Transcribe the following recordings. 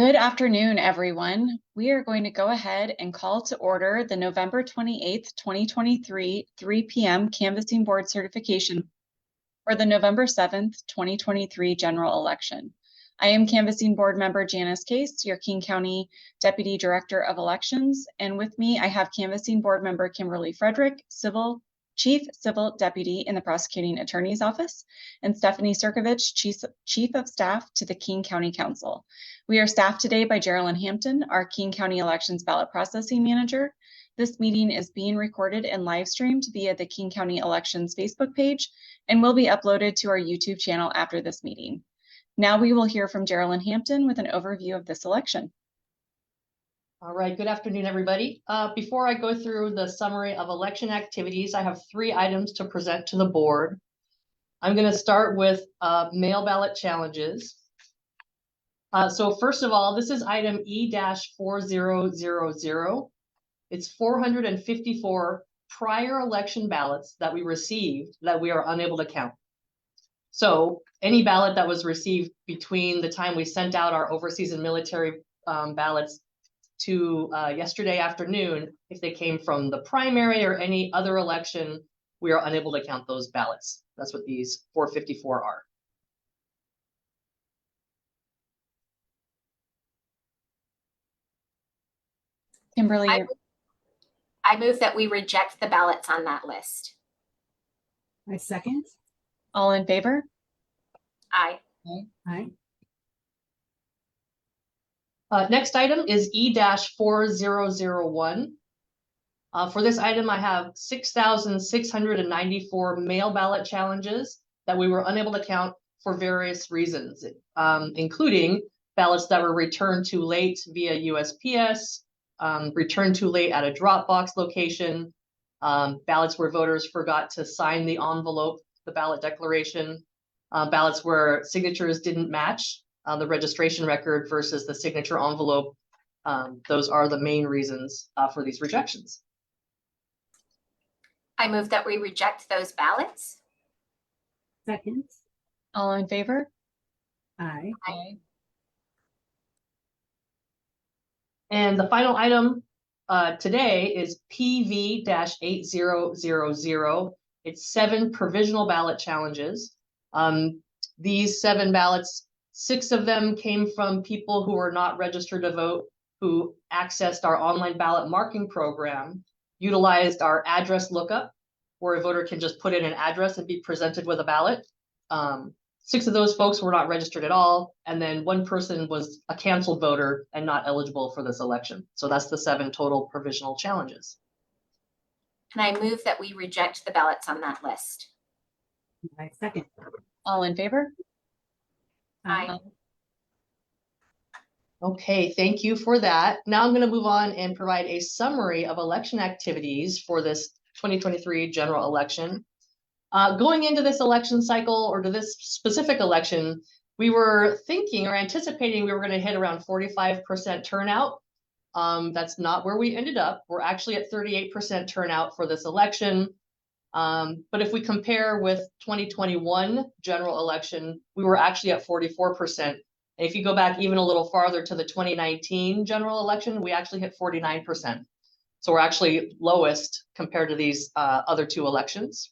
Good afternoon, everyone. We are going to go ahead and call to order the November 28th, 2023, 3 p.m. Canvassing Board certification for the November 7th, 2023 general election. I am Canvassing Board member Janice Case, your King County Deputy Director of Elections, and with me I have Canvassing Board member Kimberly Frederick, Chief Civil Deputy in the Prosecuting Attorney's Office, and Stephanie Sirkovich, Chief of Staff to the King County Council. We are staffed today by Geraldine Hampton, our King County Elections Ballot Processing Manager. This meeting is being recorded and live streamed via the King County Elections Facebook page and will be uploaded to our YouTube channel after this meeting. Now we will hear from Geraldine Hampton with an overview of this election. All right, good afternoon, everybody. Before I go through the summary of election activities, I have 3 items to present to the board. I'm going to start with mail ballot challenges. So first of all, this is item E-4000. It's 454 prior election ballots that we received that we are unable to count. So any ballot that was received between the time we sent out our overseas and military ballots to yesterday afternoon, if they came from the primary or any other election, we are unable to count those ballots. That's what these 454 are. Kimberly. I move that we reject the ballots on that list. I second. All in favor? Aye. Aye. Next item is E-4001. For this item, I have 6,694 mail ballot challenges that we were unable to count for various reasons, including ballots that were returned too late via USPS, returned too late at a drop box location, ballots where voters forgot to sign the envelope, the ballot declaration, ballots where signatures didn't match the registration record versus the signature envelope. Those are the main reasons for these rejections. I move that we reject those ballots. Second. All in favor? Aye. Aye. And the final item today is PV-8000. It's 7 provisional ballot challenges. These 7 ballots, 6 of them came from people who were not registered to vote, who accessed our online ballot marking program, utilized our address lookup, where a voter can just put in an address and be presented with a ballot. 6 of those folks were not registered at all, and then 1 person was a canceled voter and not eligible for this election. So that's the 7 total provisional challenges. And I move that we reject the ballots on that list. I second. All in favor? Aye. Okay, thank you for that. Now I'm going to move on and provide a summary of election activities for this 2023 general election. Going into this election cycle, or to this specific election, we were thinking or anticipating we were going to hit around 45% turnout. That's not where we ended up. We're actually at 38% turnout for this election. But if we compare with 2021 general election, we were actually at 44%. And if you go back even a little farther to the 2019 general election, we actually hit 49%. So we're actually lowest compared to these other 2 elections.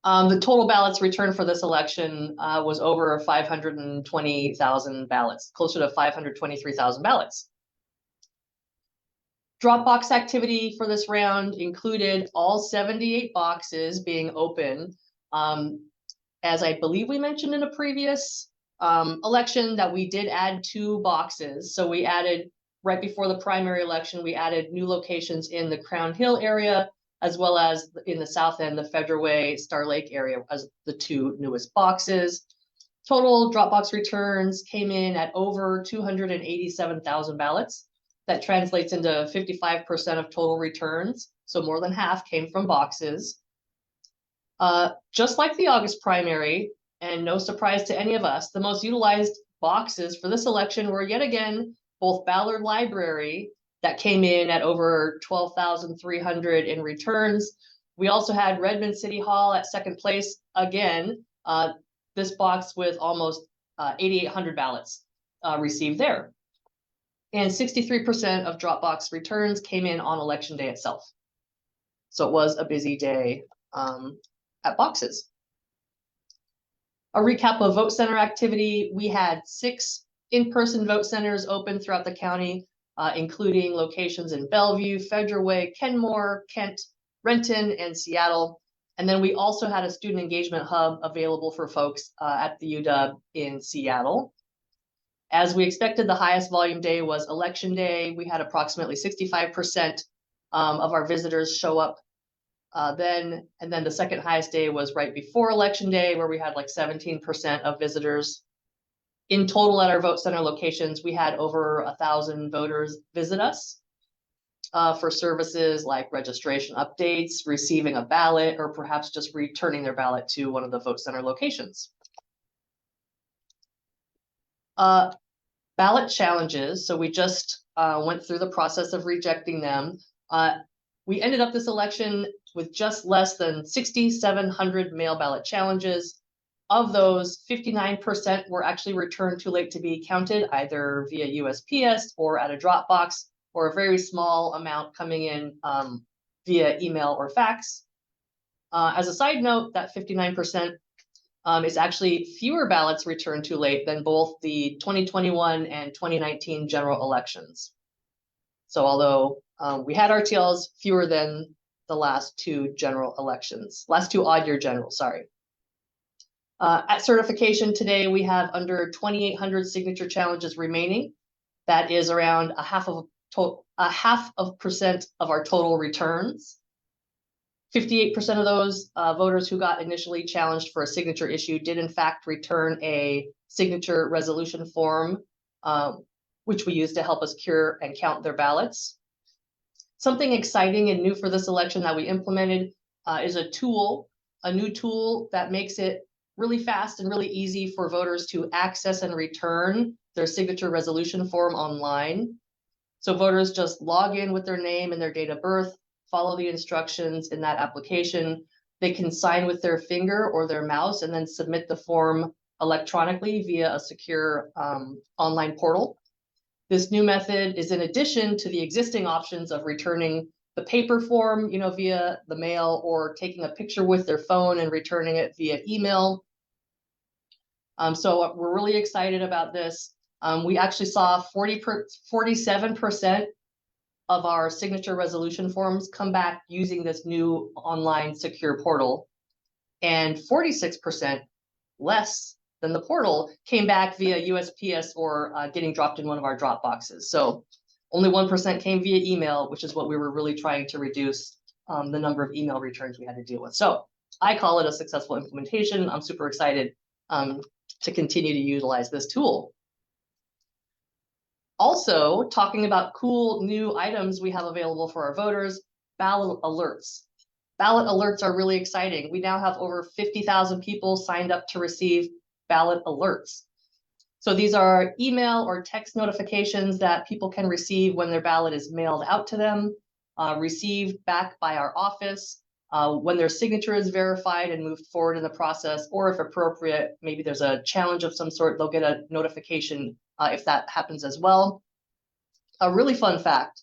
The total ballots returned for this election was over 520,000 ballots, closer to 523,000 ballots. Dropbox activity for this round included all 78 boxes being open. As I believe we mentioned in a previous election, that we did add 2 boxes. So we added, right before the primary election, we added new locations in the Crown Hill area, as well as in the south end, the Federal Way, Star Lake area as the 2 newest boxes. Total Dropbox returns came in at over 287,000 ballots. That translates into 55% of total returns. So more than half came from boxes. Just like the August primary, and no surprise to any of us, the most utilized boxes for this election were yet again both Ballard Library, that came in at over 12,300 in returns. We also had Redmond City Hall at second place again, this box with almost 8,800 ballots. received there. And 63% of Dropbox returns came in on election day itself. So it was a busy day at boxes. A recap of vote center activity: we had 6 in-person vote centers open throughout the county, including locations in Bellevue, Federal Way, Kenmore, Kent, Renton, and Seattle. And then we also had a student engagement hub available for folks at the UW in Seattle. As we expected, the highest volume day was election day. We had approximately 65% of our visitors show up then. And then the second highest day was right before election day, where we had like 17% of visitors. In total at our vote center locations, we had over 1,000 voters visit us for services like registration updates, receiving a ballot, or perhaps just returning their ballot to one of the vote center locations. Ballot challenges. So we just went through the process of rejecting them. We ended up this election with just less than 6,700 mail ballot challenges. Of those, 59% were actually returned too late to be counted, either via USPS or at a Dropbox, or a very small amount coming in via email or fax. As a side note, that 59% is actually fewer ballots returned too late than both the 2021 and 2019 general elections. So although we had RTLs, fewer than the last 2 general elections, last 2 odd year generals, sorry. At certification today, we have under 2,800 signature challenges remaining. That is around a half of percent of our total returns. 58% of those voters who got initially challenged for a signature issue did in fact return a signature resolution form, which we use to help us cure and count their ballots. Something exciting and new for this election that we implemented is a new tool that makes it really fast and really easy for voters to access and return their signature resolution form online. So voters just log in with their name and their date of birth, follow the instructions in that application. They can sign with their finger or their mouse and then submit the form electronically via a secure online portal. This new method is in addition to the existing options of returning the paper form, via the mail, or taking a picture with their phone and returning it via email. So we're really excited about this. We actually saw 47% of our signature resolution forms come back using this new online secure portal, and 46% less than the portal came back via USPS or getting dropped in one of our drop boxes. So only 1% came via email, which is what we were really trying to reduce the number of email returns we had to deal with. So I call it a successful implementation. I'm super excited to continue to utilize this tool. Also, talking about cool new items we have available for our voters, ballot alerts. Ballot alerts are really exciting. We now have over 50,000 people signed up to receive ballot alerts. So these are email or text notifications that people can receive when their ballot is mailed out to them, received back by our office, when their signature is verified and moved forward in the process, or if appropriate, maybe there's a challenge of some sort, they'll get a notification if that happens as well. A really fun fact,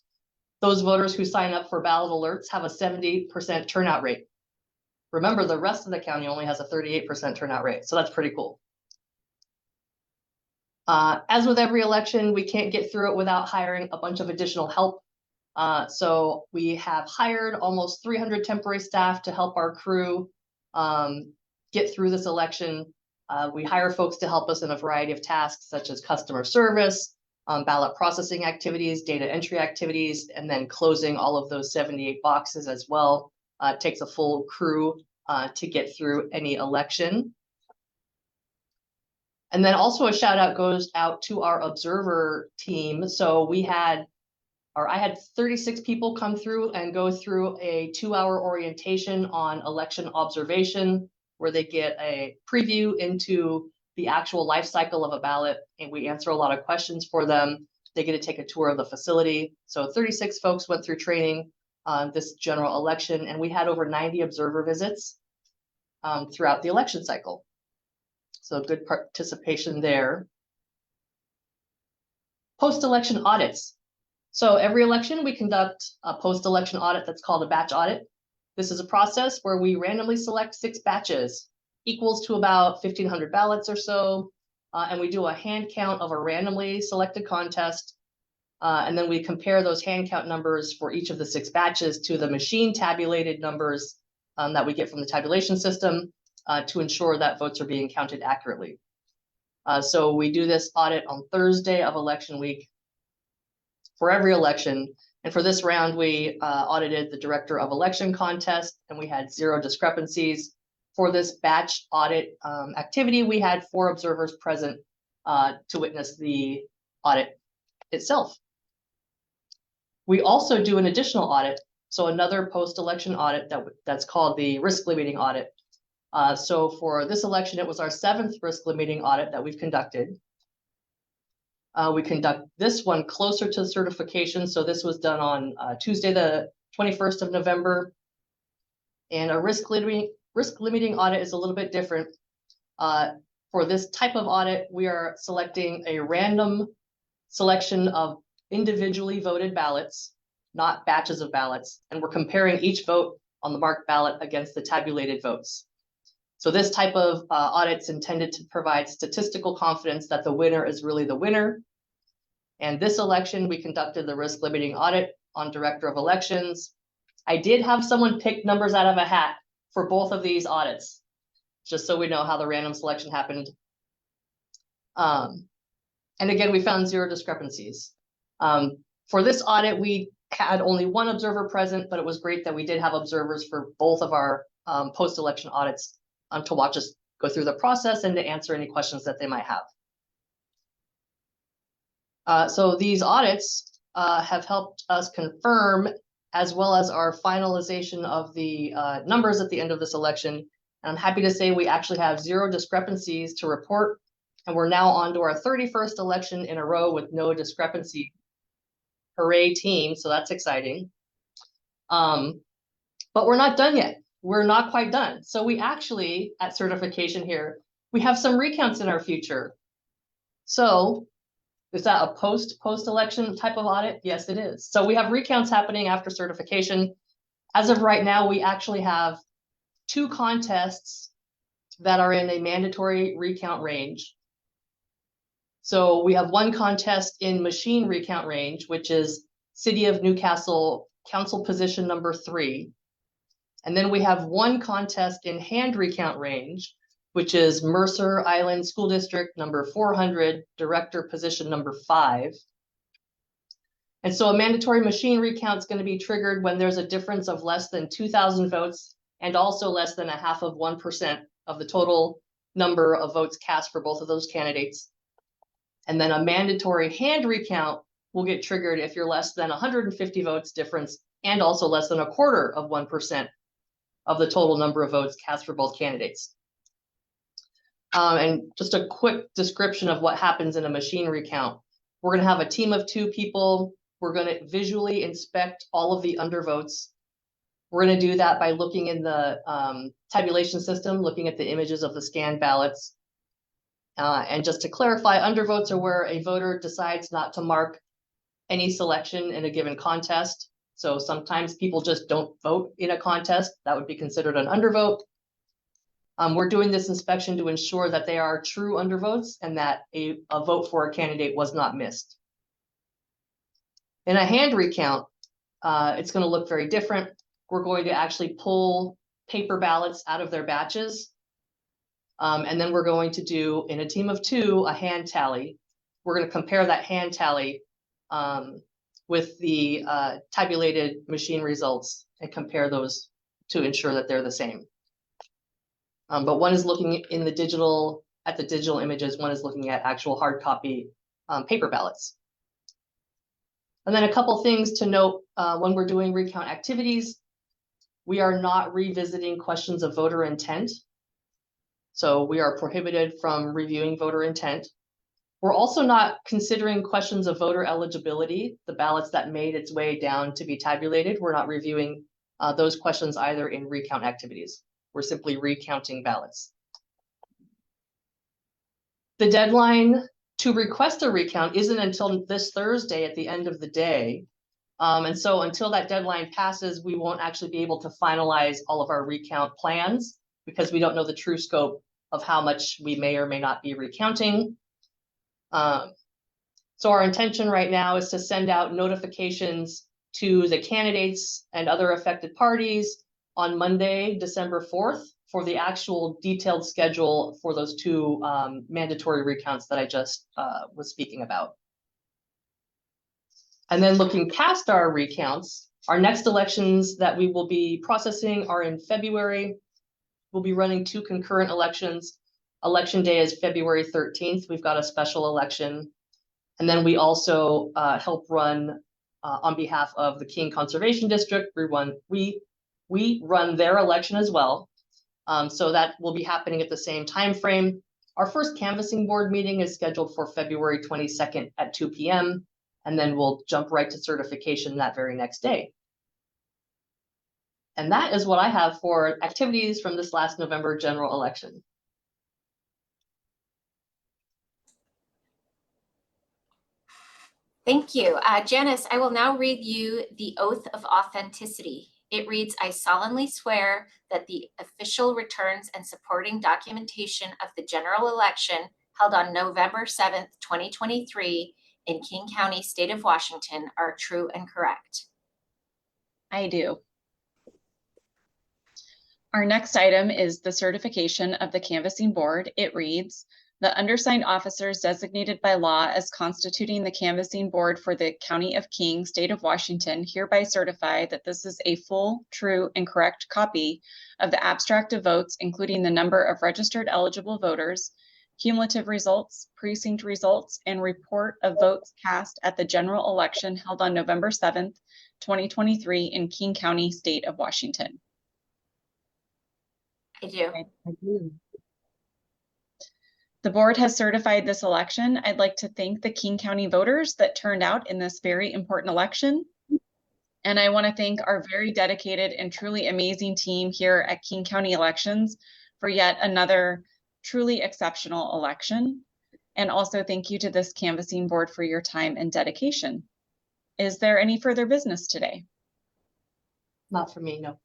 those voters who sign up for ballot alerts have a 70% turnout rate. Remember, the rest of the county only has a 38% turnout rate, so that's pretty cool. As with every election, we can't get through it without hiring a bunch of additional help. So we have hired almost 300 temporary staff to help our crew get through this election. We hire folks to help us in a variety of tasks such as customer service, ballot processing activities, data entry activities, and then closing all of those 78 boxes as well. It takes a full crew to get through any election. And then also a shout out goes out to our observer team. So I had 36 people come through and go through a 2-hour orientation on election observation, where they get a preview into the actual life cycle of a ballot, and we answer a lot of questions for them. They get to take a tour of the facility. So 36 folks went through training on this general election, and we had over 90 observer visits throughout the election cycle. So good participation there. Post-election audits. So every election, we conduct a post-election audit that's called a batch audit. This is a process where we randomly select 6 batches, equals to about 1,500 ballots or so. And we do a hand count of a randomly selected contest. And then we compare those hand count numbers for each of the 6 batches to the machine tabulated numbers that we get from the tabulation system to ensure that votes are being counted accurately. So we do this audit on Thursday of election week for every election. And for this round, we audited the director of election contest, and we had 0 discrepancies. For this batch audit activity, we had 4 observers present to witness the audit itself. We also do an additional audit, so another post-election audit that's called the risk limiting audit. So for this election, it was our 7th risk limiting audit that we've conducted. We conduct this one closer to certification. So this was done on Tuesday, the 21st of November. And a risk limiting audit is a little bit different. For this type of audit, we are selecting a random selection of individually voted ballots, not batches of ballots. And we're comparing each vote on the marked ballot against the tabulated votes. So this type of audit's intended to provide statistical confidence that the winner is really the winner. And this election, we conducted the risk limiting audit on director of elections. I did have someone pick numbers out of a hat for both of these audits, just so we know how the random selection happened. And again, we found 0 discrepancies. For this audit, we had only 1 observer present, but it was great that we did have observers for both of our post-election audits to watch us go through the process and to answer any questions that they might have. So these audits have helped us confirm, as well as our finalization of the numbers at the end of this election. And I'm happy to say we actually have 0 discrepancies to report. And we're now on to our 31st election in a row with no discrepancy. Hooray, team. So that's exciting. But we're not done yet. We're not quite done. So we actually, at certification here, we have some recounts in our future. So is that a post-election type of audit? Yes, it is. So we have recounts happening after certification. As of right now, we actually have 2 contests that are in a mandatory recount range. So we have 1 contest in machine recount range, which is City of Newcastle Council position number 3. And then we have 1 contest in hand recount range, which is Mercer Island School District number 400, director position number 5. And so a mandatory machine recount is going to be triggered when there's a difference of less than 2,000 votes and also less than 0.5% of the total number of votes cast for both of those candidates. And then a mandatory hand recount will get triggered if you're less than 150 votes difference and also less than 0.25% of the total number of votes cast for both candidates. And just a quick description of what happens in a machine recount. We're going to have a team of 2 people. We're going to visually inspect all of the undervotes. We're going to do that by looking in the tabulation system, looking at the images of the scanned ballots. And just to clarify, undervotes are where a voter decides not to mark any selection in a given contest. So sometimes people just don't vote in a contest. That would be considered an undervote. We're doing this inspection to ensure that they are true undervotes and that a vote for a candidate was not missed. In a hand recount, it's going to look very different. We're going to actually pull paper ballots out of their batches. And then we're going to do, in a team of 2, a hand tally. We're going to compare that hand tally with the tabulated machine results and compare those to ensure that they're the same. But one is looking in the digital, at the digital images, one is looking at actual hard copy paper ballots. And then a couple things to note when we're doing recount activities. We are not revisiting questions of voter intent. So we are prohibited from reviewing voter intent. We're also not considering questions of voter eligibility, the ballots that made its way down to be tabulated. We're not reviewing those questions either in recount activities. We're simply recounting ballots. The deadline to request a recount isn't until this Thursday at the end of the day. And so until that deadline passes, we won't actually be able to finalize all of our recount plans because we don't know the true scope of how much we may or may not be recounting. So our intention right now is to send out notifications to the candidates and other affected parties on Monday, December 4th, for the actual detailed schedule for those two mandatory recounts that I just was speaking about. And then looking past our recounts, our next elections that we will be processing are in February. We'll be running 2 concurrent elections. Election day is February 13th. We've got a special election. And then we also help run on behalf of the King Conservation District. We run their election as well. So that will be happening at the same time frame. Our first canvassing board meeting is scheduled for February 22nd at 2 p.m. And then we'll jump right to certification that very next day. And that is what I have for activities from this last November general election. Thank you. Janice, I will now read you the oath of authenticity. It reads, I solemnly swear that the official returns and supporting documentation of the general election held on November 7th, 2023 in King County, State of Washington are true and correct. I do. Our next item is the certification of the canvassing board. It reads, the undersigned officers designated by law as constituting the canvassing board for the County of King, State of Washington, hereby certify that this is a full, true, and correct copy of the abstract of votes, including the number of registered eligible voters, cumulative results, precinct results, and report of votes cast at the general election held on November 7th, 2023 in King County, State of Washington. I do. I do. The board has certified this election. I'd like to thank the King County voters that turned out in this very important election. And I want to thank our very dedicated and truly amazing team here at King County Elections for yet another truly exceptional election. And also thank you to this canvassing board for your time and dedication. Is there any further business today? Not for me, no.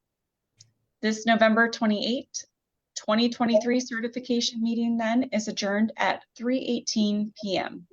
This November 28th, 2023 certification meeting then is adjourned at 3:18 p.m.